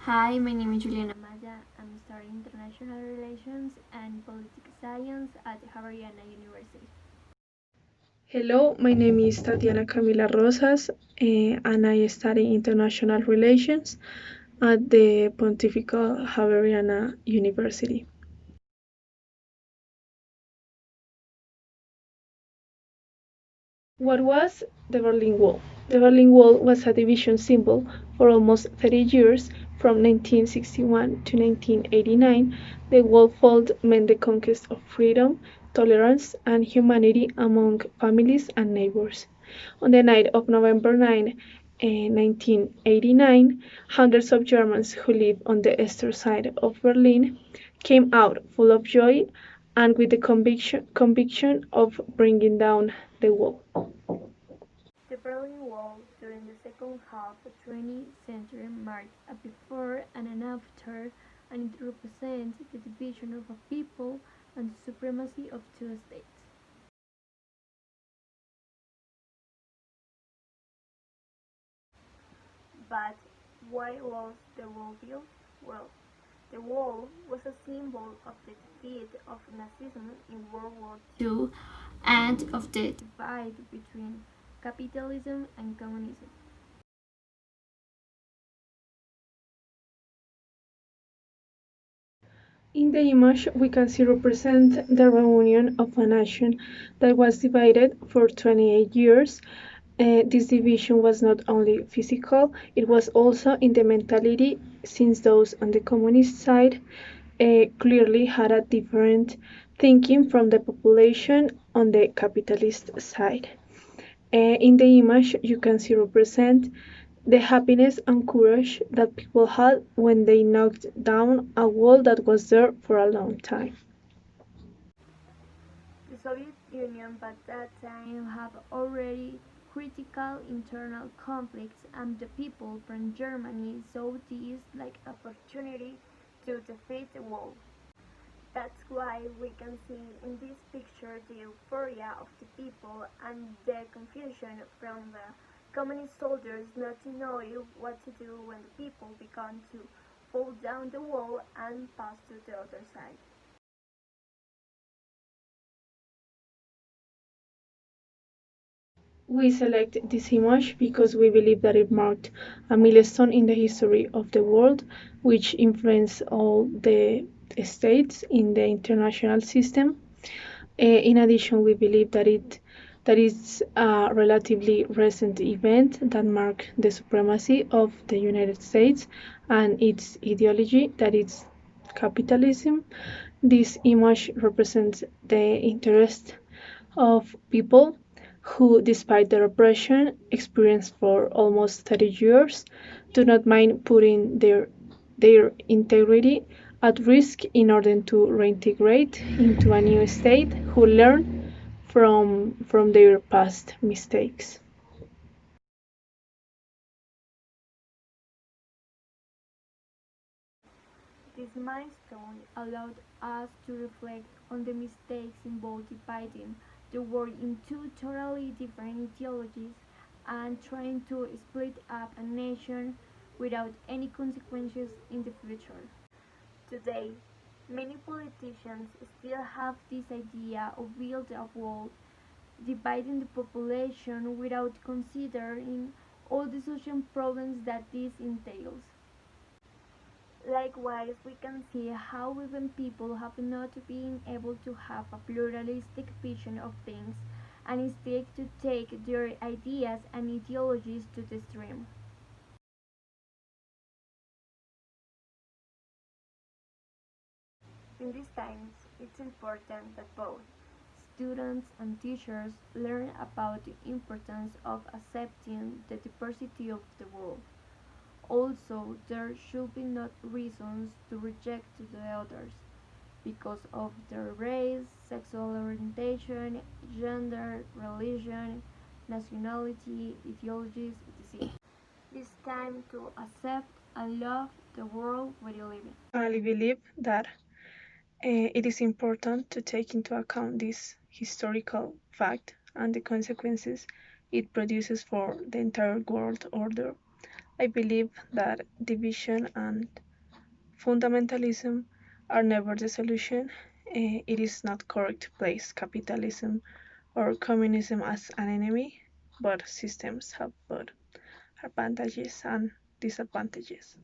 Hi, my name is Juliana Maya. I'm studying International Relations and Political Science at Javeriana University. Hello, my name is Tatiana Camila Rosas, and I study international relations at the Pontifical Javeriana University. What was the Berlin Wall? The Berlin Wall was a division symbol for almost 30 years. From 1961 to 1989, the wall fall meant the conquest of freedom, tolerance, and humanity among families and neighbors. On the night of November 9, 1989, hundreds of Germans who lived on the eastern side of Berlin came out full of joy and with the conviction of bringing down the wall. The Berlin Wall during the second half of the 20th century marked a before and an after, and it represents the division of a people and the supremacy of two states. But why was the wall built? Well, the wall was a symbol of the defeat of Nazism in World War II and of the divide between capitalism and communism. In the image, we can see represent the reunion of a nation that was divided for 28 years. This division was not only physical, it was also in the mentality, since those on the communist side clearly had a different thinking from the population on the capitalist side. In the image, you can see represent the happiness and courage that people had when they knocked down a wall that was there for a long time. The Soviet Union by that time had already critical internal conflicts, and the people from Germany saw this like an opportunity to defeat the wall. That's why we can see in this picture the euphoria of the people and the confusion from the communist soldiers not to know what to do when the people began to fall down the wall and pass to the other side. We select this image because we believe that it marked a milestone in the history of the world, which influenced all the states in the international system. In addition, we believe that is a relatively recent event that marked the supremacy of the United States and its ideology, that is capitalism. This image represents the interest of people who, despite the repression experienced for almost 30 years, do not mind putting their integrity at risk in order to reintegrate into a new state who learn from their past mistakes. This milestone allowed us to reflect on the mistakes involved dividing the world into totally different ideologies and trying to split up a nation without any consequences in the future. Today, many politicians still have this idea of building a wall, dividing the population without considering all the social problems that this entails. Likewise, we can see how even people have not been able to have a pluralistic vision of things and instead to take their ideas and ideologies to the extreme. In these times, it's important that both students and teachers learn about the importance of accepting the diversity of the world. Also, there should be not reasons to reject the others because of their race, sexual orientation, gender, religion, nationality, ideologies, etc. It's time to accept and love the world we live in. I believe that it is important to take into account this historical fact and the consequences it produces for the entire world order. I believe that division and fundamentalism are never the solution. It is not correct to place capitalism or communism as an enemy, but systems have both advantages and disadvantages.